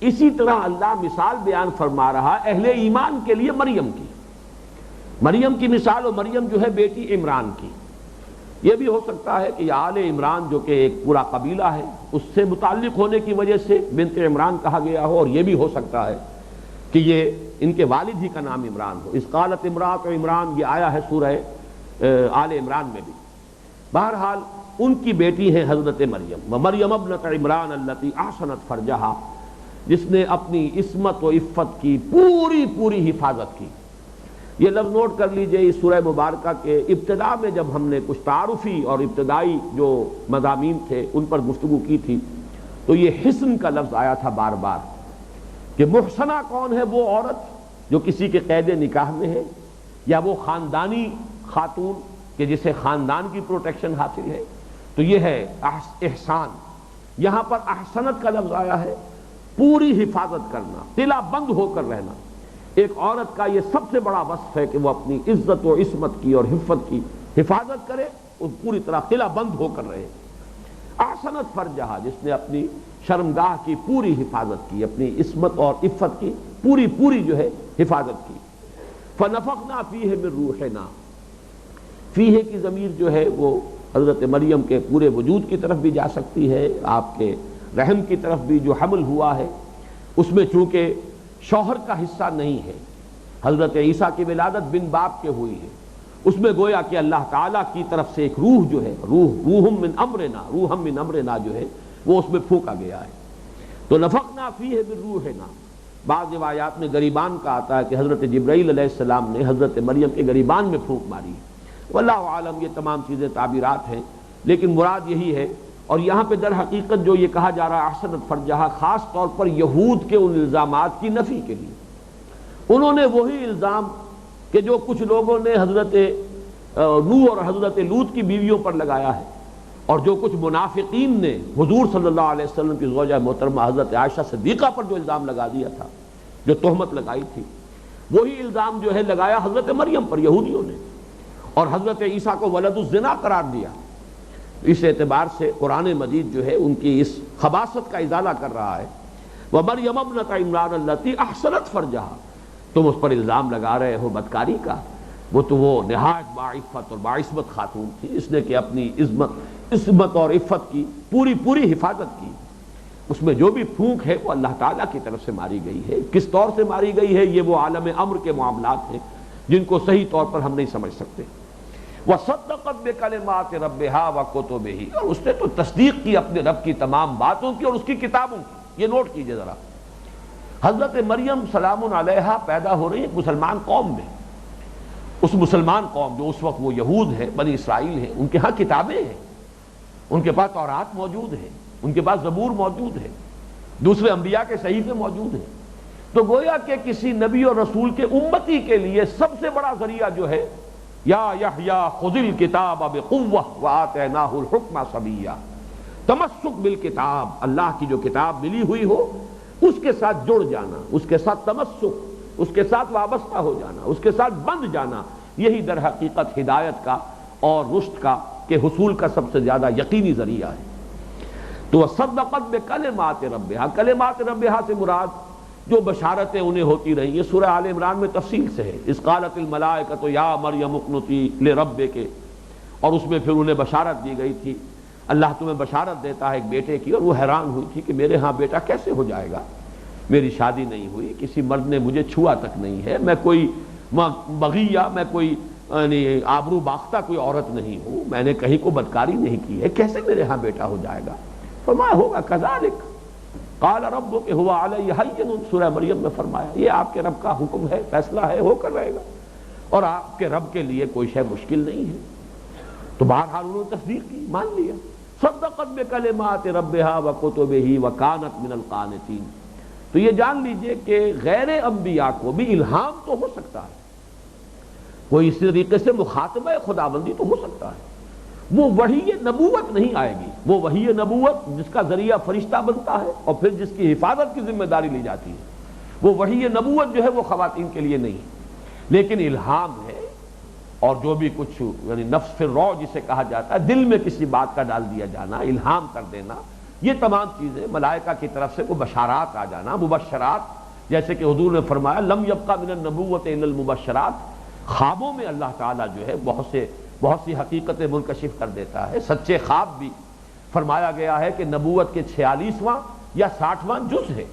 Speaker 1: اسی طرح اللہ مثال بیان فرما رہا اہل ایمان کے لیے مریم کی، مریم کی مثال، و مریم جو ہے بیٹی عمران کی۔ یہ بھی ہو سکتا ہے کہ یہ آل عمران جو کہ ایک پورا قبیلہ ہے اس سے متعلق ہونے کی وجہ سے بنت عمران کہا گیا ہو، اور یہ بھی ہو سکتا ہے کہ یہ ان کے والد ہی کا نام عمران ہو۔ اس قالت امرأۃ عمران یہ آیا ہے سورہ آل عمران میں بھی۔ بہرحال ان کی بیٹی ہے حضرت مریم، ومریم ابنۃ عمران التی احسنت فرجہا، جس نے اپنی عصمت و عفت کی پوری حفاظت کی۔ یہ لفظ نوٹ کر لیجئے، اس سورہ مبارکہ کے ابتدا میں جب ہم نے کچھ تعارفی اور ابتدائی جو مضامین تھے ان پر گفتگو کی تھی، تو یہ حسن کا لفظ آیا تھا بار بار، کہ محسنہ کون ہے؟ وہ عورت جو کسی کے قید نکاح میں ہے، یا وہ خاندانی خاتون کہ جسے خاندان کی پروٹیکشن حاصل ہے، تو یہ ہے احسان۔ یہاں پر احسنت کا لفظ آیا ہے، پوری حفاظت کرنا، قلعہ بند ہو کر رہنا۔ ایک عورت کا یہ سب سے بڑا وصف ہے کہ وہ اپنی عزت و عصمت کی اور حفظ کی حفاظت کرے، اور پوری طرح قلعہ بند ہو کر رہے۔ احسنت فرجہا، جس نے اپنی شرمگاہ کی پوری حفاظت کی، اپنی عصمت اور عفت کی پوری جو ہے حفاظت کی۔ فنفخنا فیہ من روحنا، فیہ کی ضمیر جو ہے وہ حضرت مریم کے پورے وجود کی طرف بھی جا سکتی ہے، آپ کے رحم کی طرف بھی جو حمل ہوا ہے، اس میں چونکہ شوہر کا حصہ نہیں ہے، حضرت عیسیٰ کی ولادت بن باپ کے ہوئی ہے، اس میں گویا کہ اللہ تعالیٰ کی طرف سے ایک روح جو ہے، روحم من امرنا جو ہے وہ اس میں پھونکا گیا ہے۔ تو نفخنا فیہ من روحنا، بعض روایات میں گریبان کا آتا ہے کہ حضرت جبرائیل علیہ السلام نے حضرت مریم کے گریبان میں پھونک ماری. واللہ عالم، یہ تمام چیزیں تعبیرات ہیں، لیکن مراد یہی ہے. اور یہاں پہ در حقیقت جو یہ کہا جا رہا ہے احسنت فرجہا، خاص طور پر یہود کے ان الزامات کی نفی کے لیے. انہوں نے وہی الزام کہ جو کچھ لوگوں نے حضرت نوح اور حضرت لوط کی بیویوں پر لگایا ہے، اور جو کچھ منافقین نے حضور صلی اللہ علیہ وسلم کی زوجہ محترمہ حضرت عائشہ صدیقہ پر جو الزام لگا دیا تھا، جو تہمت لگائی تھی، وہی الزام جو ہے لگایا حضرت مریم پر یہودیوں نے، اور حضرت عیسیٰ کو ولد الزنا قرار دیا. اس اعتبار سے قرآن مجید جو ہے ان کی اس خباثت کا ازالہ کر رہا ہے. وَمَرْيَمَ ابْنَتَ عِمْرَانَ الَّتِي أَحْسَنَتْ فَرْجَهَا، تم اس پر الزام لگا رہے ہو بدکاری کا، وہ تو وہ نہایت باعفت اور باعصمت خاتون تھی، اس نے کہ اپنی عصمت اور عفت کی پوری حفاظت کی. اس میں جو بھی پھونک ہے وہ اللہ تعالیٰ کی طرف سے ماری گئی ہے. کس طور سے ماری گئی ہے یہ وہ عالم امر کے معاملات ہیں جن کو صحیح طور پر ہم نہیں سمجھ سکتے. وَصَدَّقَتْ بِكَلِمَاتِ رَبِّهَا وَكُتُبِهِ، اور اس نے تو تصدیق کی اپنے رب کی تمام باتوں کی اور اس کی کتابوں کی. یہ نوٹ کیجئے ذرا، حضرت مریم سلام علیہا پیدا ہو رہی ہے مسلمان قوم میں. اس مسلمان قوم جو اس وقت وہ یہود ہیں، بنی اسرائیل ہیں، ان کے ہاں کتابیں ہیں، ان کے پاس تورات موجود ہے، ان کے پاس زبور موجود ہے، دوسرے انبیاء کے صحیفے موجود ہیں. تو گویا کہ کسی نبی اور رسول کے امتی کے لیے سب سے بڑا ذریعہ جو ہے، یا یحییٰ خذ الکتاب بقوہ وآتیناہ الحکم صبیہ، تمسک بالکتاب، اللہ کی جو کتاب ملی ہوئی ہو اس کے ساتھ جڑ جانا، اس کے ساتھ تمسک، اس کے ساتھ وابستہ ہو جانا، اس کے ساتھ بندھ جانا، یہی در حقیقت ہدایت کا اور رشد کا کے حصول کا سب سے زیادہ یقینی ذریعہ ہے. تو صدقت بکلمات ربہا، کلمات ربہا سے مراد جو بشارتیں انہیں ہوتی رہیں، یہ سورہ آل عمران میں تفصیل سے ہے. اذ قالت الملائکۃ یا مریم اقنتی لربک، اور اس میں پھر انہیں بشارت دی گئی تھی، اللہ تمہیں بشارت دیتا ہے ایک بیٹے کی. اور وہ حیران ہوئی تھی کہ میرے ہاں بیٹا کیسے ہو جائے گا، میری شادی نہیں ہوئی، کسی مرد نے مجھے چھوا تک نہیں ہے، میں کوئی بغیہ، میں کوئی آبرو باختہ کوئی عورت نہیں ہوں، میں نے کہیں کو بدکاری نہیں کی ہے، کیسے میرے ہاں بیٹا ہو جائے گا. فرمایا ہوگا کذالک قال ربک هو علی ہین، سورہ مریم میں فرمایا یہ آپ کے رب کا حکم ہے، فیصلہ ہے، ہو کر رہے گا، اور آپ کے رب کے لیے کوئی شے مشکل نہیں ہے. تو بہرحال انہوں نے تصدیق کی، مان لیا. صدقت بکلمات ربہا وکتبہ وکانت من القانتین. تو یہ جان لیجئے کہ غیر انبیاء کو بھی الہام تو ہو سکتا ہے، کوئی اسی طریقے سے مخاطبہ خداوندی تو ہو سکتا ہے. وہ وحی نبوت نہیں آئے گی، وہ وحی نبوت جس کا ذریعہ فرشتہ بنتا ہے اور پھر جس کی حفاظت کی ذمہ داری لی جاتی ہے، وہ وحی نبوت جو ہے وہ خواتین کے لیے نہیں، لیکن الہام ہے. اور جو بھی کچھ یعنی نفس فی الروع جسے کہا جاتا ہے، دل میں کسی بات کا ڈال دیا جانا، الہام کر دینا، یہ تمام چیزیں ملائکہ کی طرف سے وہ بشارات آ جانا، مبشرات، جیسے کہ حضور نے فرمایا لم یبقى من النبوۃ الا المبشرات. خوابوں میں اللہ تعالیٰ جو ہے بہت سی حقیقتیں منکشف کر دیتا ہے. سچے خواب بھی فرمایا گیا ہے کہ نبوت کے 46واں یا 60واں جز ہے،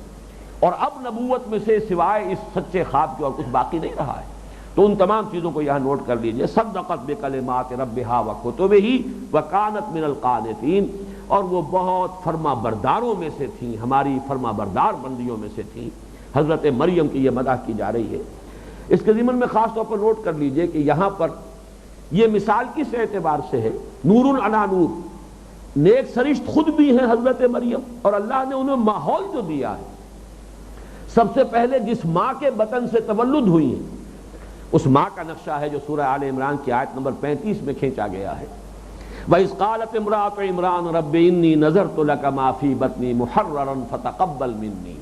Speaker 1: اور اب نبوت میں سے سوائے اس سچے خواب کے اور کچھ باقی نہیں رہا ہے. تو ان تمام چیزوں کو یہاں نوٹ کر لیجئے. صدقت بکلمات ربہا وکتبہ وکانت من القانتین، اور وہ بہت فرما برداروں میں سے تھیں، ہماری فرما بردار بندیوں میں سے تھیں. حضرت مریم کی یہ مدح کی جا رہی ہے. اس کے ضمن میں خاص طور پر نوٹ کر لیجئے کہ یہاں پر یہ مثال کس اعتبار سے ہے، نور علی نور، نیک سرشت خود بھی ہیں حضرت مریم، اور اللہ نے انہیں ماحول جو دیا ہے. سب سے پہلے جس ماں کے بطن سے تولد ہوئی ہیں اس ماں کا نقشہ ہے جو سورہ آل عمران کی آیت نمبر 35 میں کھینچا گیا ہے. وَإِذْ قَالَتِ امْرَأَتُ عِمْرَانَ رَبِّ إِنِّي نَذَرْتُ لَكَ مَا فِي بَطْنِي مُحَرَّرًا فَتَقَبَّلْ مِنِّي.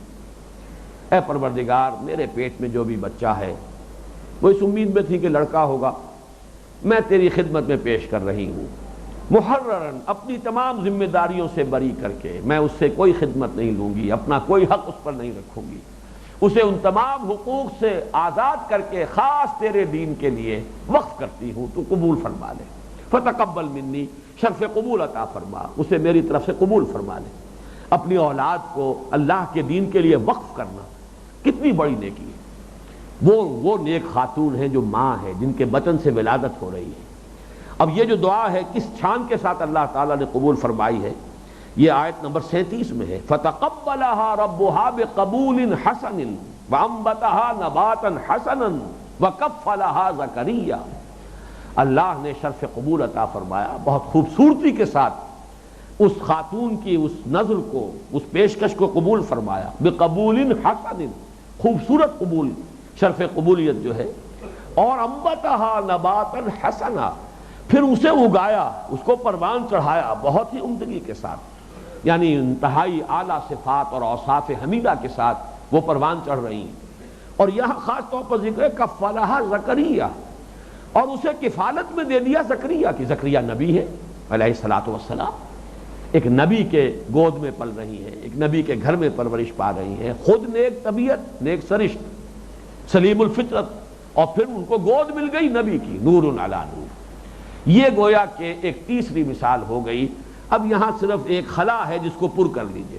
Speaker 1: اے پروردگار، میرے پیٹ میں جو بھی بچہ ہے وہ اس امید میں تھی کہ لڑکا ہوگا، میں تیری خدمت میں پیش کر رہی ہوں. محررن، اپنی تمام ذمہ داریوں سے بری کر کے، میں اس سے کوئی خدمت نہیں لوں گی، اپنا کوئی حق اس پر نہیں رکھوں گی، اسے ان تمام حقوق سے آزاد کر کے خاص تیرے دین کے لیے وقف کرتی ہوں، تو قبول فرما لے. فتقبل منی، شرف قبول عطا فرما، اسے میری طرف سے قبول فرما لے. اپنی اولاد کو اللہ کے دین کے لیے وقف کرنا کتنی بڑی نیکی ہے. وہ نیک خاتون ہیں جو ماں ہے، جن کے بطن سے ولادت ہو رہی ہے. اب یہ جو دعا ہے کس چھان کے ساتھ اللہ تعالیٰ نے قبول فرمائی ہے یہ آیت نمبر 37 میں ہے، فَتَقَبَّلَهَا رَبُّهَا بِقَبُولٍ حَسَنٍ وَأَنبَتَهَا نَبَاتًا حَسَنًا وَكَفَّلَهَا زَكَرِيَّا۔ اللہ نے شرف قبول عطا فرمایا، بہت خوبصورتی کے ساتھ اس خاتون کی اس نظر کو، اس پیشکش کو قبول فرمایا، بِقَبُولٍ حَسَنٍ، خوبصورت قبول، شرف قبولیت جو ہے، اور انبتها نباتا حسنا، پھر اسے اگایا، اس کو پروان چڑھایا بہت ہی عمدگی کے ساتھ، یعنی انتہائی اعلیٰ صفات اور اوصاف حمیدہ کے ساتھ وہ پروان چڑھ رہی ہیں۔ اور یہاں خاص طور پر ذکر ہے کفلھا زکریا، اور اسے کفالت میں دے دیا زکریا کی۔ زکریا نبی ہے علیہ الصلوۃ والسلام، ایک نبی کے گود میں پل رہی ہیں، ایک نبی کے گھر میں پرورش پا رہی ہیں، خود نیک طبیعت، نیک سرشت، سلیم الفطرت، اور پھر ان کو گود مل گئی نبی کی، نور علی نور۔ یہ گویا کہ ایک تیسری مثال ہو گئی۔ اب یہاں صرف ایک خلا ہے جس کو پر کر لیجئے،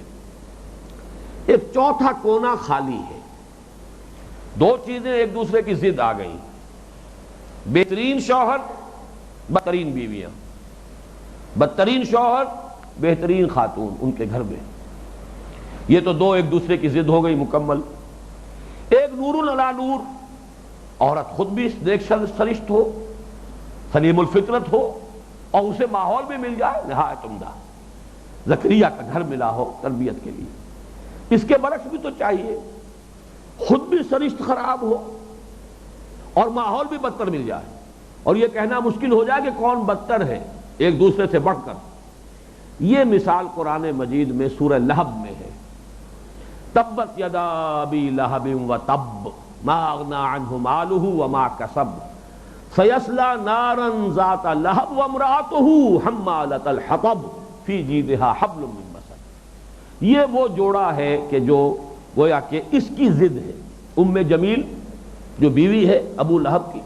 Speaker 1: ایک چوتھا کونا خالی ہے۔ دو چیزیں ایک دوسرے کی ضد آ گئیں، بہترین شوہر، بدترین بیویاں، بدترین شوہر، بہترین خاتون ان کے گھر میں، یہ تو دو ایک دوسرے کی ضد ہو گئی مکمل۔ ایک نور علی نور، عورت خود بھی نیک سرشت ہو، سلیم الفطرت ہو، اور اسے ماحول بھی مل جائے نہایت عمدہ، زکریا کا گھر ملا ہو تربیت کے لیے۔ اس کے برعکس بھی تو چاہیے، خود بھی سرشت خراب ہو اور ماحول بھی بدتر مل جائے، اور یہ کہنا مشکل ہو جائے کہ کون بدتر ہے ایک دوسرے سے بڑھ کر۔ یہ مثال قرآن مجید میں سورہ لہب میں ہے، تبت یدا ابی لہب وتب ما اغنی عنہ مالہ وما کسب سیصلی نارا ذات لہب وامرأتہ حمالۃ الحطب فی جیدہا حبل من مسد۔ یہ وہ جوڑا ہے کہ جو گویا کہ اس کی ضد ہے، ام جمیل جو بیوی ہے ابو لہب کی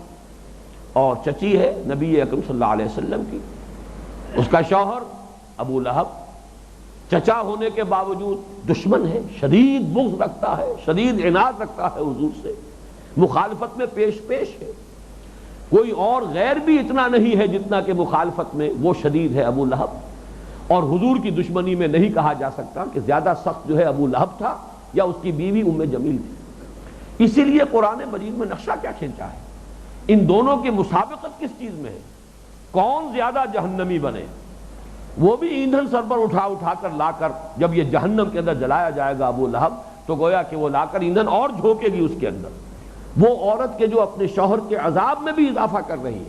Speaker 1: اور چچی ہے نبی اکرم صلی اللہ علیہ وسلم کی، اس کا شوہر ابو لہب چچا ہونے کے باوجود دشمن ہے، شدید بغض رکھتا ہے، شدید عناد رکھتا ہے حضور سے، مخالفت میں پیش ہے۔ کوئی اور غیر بھی اتنا نہیں ہے جتنا کہ مخالفت میں وہ شدید ہے ابو لہب، اور حضور کی دشمنی میں نہیں کہا جا سکتا کہ زیادہ سخت جو ہے ابو لہب تھا یا اس کی بیوی ام جمیل تھی۔ اسی لیے قرآن مجید میں نقشہ کیا کھینچا ہے، ان دونوں کی مسابقت کس چیز میں ہے، کون زیادہ جہنمی بنے۔ وہ بھی ایندھن سر پر اٹھا کر لا کر جب یہ جہنم کے اندر جلایا جائے گا ابو لہب، تو گویا کہ وہ لا کر ایندھن اور جھونکے گی اس کے اندر۔ وہ عورت کے جو اپنے شوہر کے عذاب میں بھی اضافہ کر رہی ہے،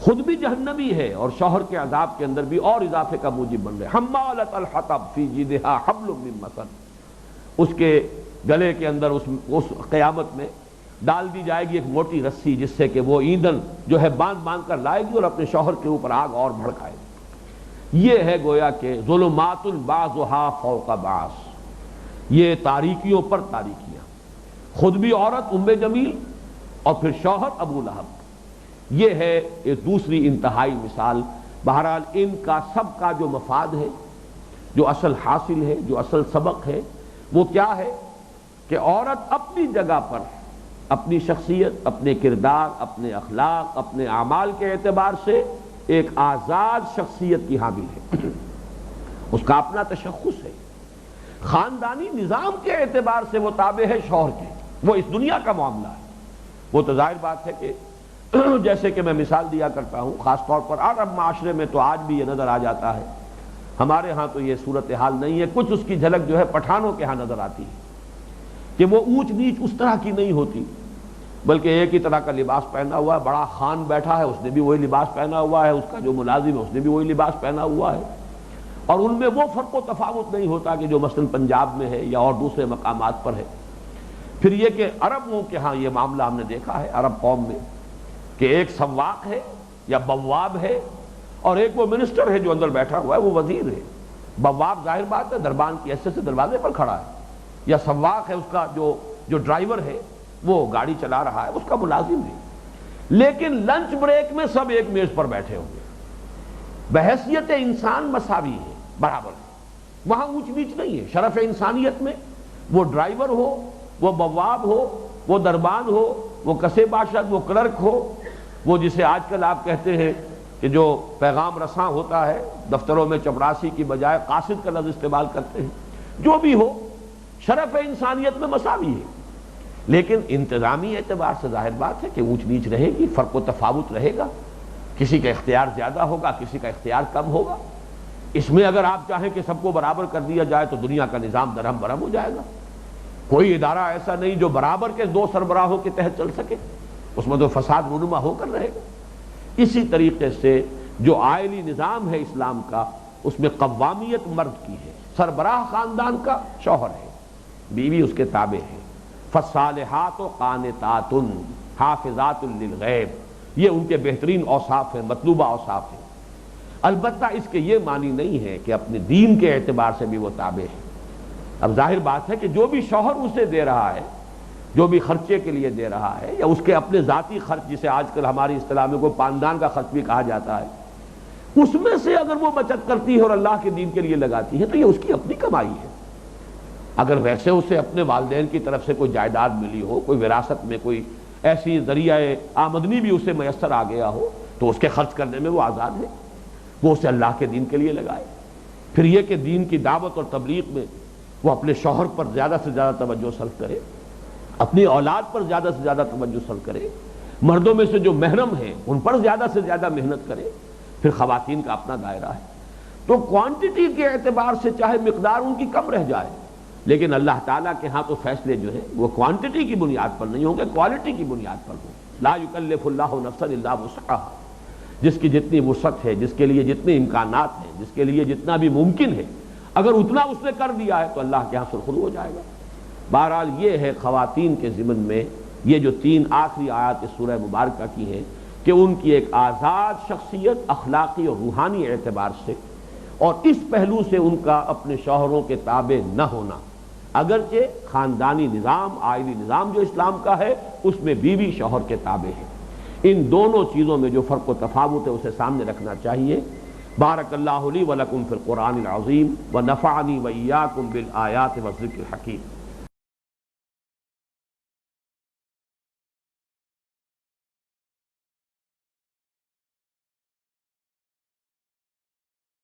Speaker 1: خود بھی جہنمی ہے اور شوہر کے عذاب کے اندر بھی اور اضافے کا موجب بن رہے۔ حمالۃ الحطب فی جیدہا حبل من مسد، اس کے گلے کے اندر اس قیامت میں ڈال دی جائے گی ایک موٹی رسی، جس سے کہ وہ ایندھن جو ہے باندھ کر لائے گی اور اپنے شوہر کے اوپر آگ اور بھڑکائے گی۔ یہ ہے گویا کہ ظلمات بعضھا فوق بعض، یہ تاریکیوں پر تاریکیاں، خود بھی عورت ام جمیل اور پھر شوہر ابو لہب۔ یہ ہے ایک دوسری انتہائی مثال۔ بہرحال ان کا سب کا جو مفاد ہے، جو اصل حاصل ہے، جو اصل سبق ہے، وہ کیا ہے کہ عورت اپنی جگہ پر اپنی شخصیت، اپنے کردار، اپنے اخلاق، اپنے اعمال کے اعتبار سے ایک آزاد شخصیت کی حامل ہے، اس کا اپنا تشخص ہے۔ خاندانی نظام کے اعتبار سے وہ تابع ہے شوہر کے، وہ اس دنیا کا معاملہ ہے۔ وہ تو ظاہر بات ہے کہ جیسے کہ میں مثال دیا کرتا ہوں، خاص طور پر عرب معاشرے میں تو آج بھی یہ نظر آ جاتا ہے، ہمارے ہاں تو یہ صورتحال نہیں ہے، کچھ اس کی جھلک جو ہے پٹھانوں کے ہاں نظر آتی ہے کہ وہ اونچ نیچ اس طرح کی نہیں ہوتی، بلکہ ایک ہی طرح کا لباس پہنا ہوا ہے، بڑا خان بیٹھا ہے اس نے بھی وہی لباس پہنا ہوا ہے، اس کا جو ملازم ہے اس نے بھی وہی لباس پہنا ہوا ہے، اور ان میں وہ فرق و تفاوت نہیں ہوتا کہ جو مثلا پنجاب میں ہے یا اور دوسرے مقامات پر ہے۔ پھر یہ کہ عربوں کے ہاں یہ معاملہ ہم نے دیکھا ہے عرب قوم میں کہ ایک سواق ہے یا بواب ہے، اور ایک وہ منسٹر ہے جو اندر بیٹھا ہوا ہے، وہ وزیر ہے۔ بواب ظاہر بات ہے دربان کی حیثیت سے دروازے پر کھڑا ہے، یا سواق ہے اس کا جو ڈرائیور ہے وہ گاڑی چلا رہا ہے، اس کا ملازم ہے، لیکن لنچ بریک میں سب ایک میز پر بیٹھے ہوں گے، بحیثیت انسان مساوی ہے، برابر ہے، وہاں اونچ نیچ نہیں ہے۔ شرف انسانیت میں وہ ڈرائیور ہو، وہ بواب ہو، وہ دربان ہو، وہ کسے باشد، وہ کلرک ہو، وہ جسے آج کل آپ کہتے ہیں کہ جو پیغام رساں ہوتا ہے دفتروں میں چپراسی کی بجائے قاصد کا لفظ استعمال کرتے ہیں، جو بھی ہو شرف انسانیت میں مساوی ہے، لیکن انتظامی اعتبار سے ظاہر بات ہے کہ اونچ نیچ رہے گی، فرق و تفاوت رہے گا، کسی کا اختیار زیادہ ہوگا، کسی کا اختیار کم ہوگا۔ اس میں اگر آپ چاہیں کہ سب کو برابر کر دیا جائے تو دنیا کا نظام درہم برہم ہو جائے گا۔ کوئی ادارہ ایسا نہیں جو برابر کے دو سربراہوں کے تحت چل سکے، اس میں تو فساد رونما ہو کر رہے گا۔ اسی طریقے سے جو آئلی نظام ہے اسلام کا، اس میں قوامیت مرد کی ہے، سربراہ خاندان کا شوہر ہے، بیوی اس کے تابع ہے۔ فالصالحات قانتات حافظات للغیب، یہ ان کے بہترین اوصاف ہیں، مطلوبہ اوصاف ہیں۔ البتہ اس کے یہ معنی نہیں ہے کہ اپنے دین کے اعتبار سے بھی وہ تابع ہے۔ اب ظاہر بات ہے کہ جو بھی شوہر اسے دے رہا ہے، جو بھی خرچے کے لیے دے رہا ہے، یا اس کے اپنے ذاتی خرچ جسے آج کل ہماری اصطلاح میں کوئی پاندان کا خرچ بھی کہا جاتا ہے، اس میں سے اگر وہ بچت کرتی ہے اور اللہ کے دین کے لیے لگاتی ہے تو یہ اس کی اپنی کمائی ہے۔ اگر ویسے اسے اپنے والدین کی طرف سے کوئی جائیداد ملی ہو، کوئی وراثت میں کوئی ایسی ذریعہ آمدنی بھی اسے میسر آ گیا ہو، تو اس کے خرچ کرنے میں وہ آزاد ہے، وہ اسے اللہ کے دین کے لیے لگائے۔ پھر یہ کہ دین کی دعوت اور تبلیغ میں وہ اپنے شوہر پر زیادہ سے زیادہ توجہ صرف کرے، اپنی اولاد پر زیادہ سے زیادہ توجہ صرف کرے، مردوں میں سے جو محرم ہیں ان پر زیادہ سے زیادہ محنت کرے۔ پھر خواتین کا اپنا دائرہ ہے، تو کوانٹٹی کے اعتبار سے چاہے مقدار ان کی کم رہ جائے، لیکن اللہ تعالیٰ کے ہاں تو فیصلے جو ہے وہ کوانٹٹی کی بنیاد پر نہیں ہوں گے، کوالٹی کی بنیاد پر ہوں۔ لا یکلف اللہ نفسا الا وسعہا، جس کی جتنی وسعت ہے، جس کے لیے جتنے امکانات ہیں، جس کے لیے جتنا بھی ممکن ہے، اگر اتنا اس نے کر دیا ہے تو اللہ کے ہاں سرخرو ہو جائے گا۔ بہرحال یہ ہے خواتین کے ضمن میں یہ جو 3 آخری آیات اس سورہ مبارکہ کی ہیں کہ ان کی ایک آزاد شخصیت اخلاقی اور روحانی اعتبار سے، اور اس پہلو سے ان کا اپنے شوہروں کے تابع نہ ہونا، اگرچہ خاندانی نظام، آئلی نظام جو اسلام کا ہے اس میں بیوی شوہر کے تابع ہے۔ ان دونوں چیزوں میں جو فرق و تفاوت ہے اسے سامنے رکھنا چاہیے۔ بارک اللہ لی ولکم فی القرآن العظیم ونفعنی وإیاکم بالآیات والذکر الحکیم۔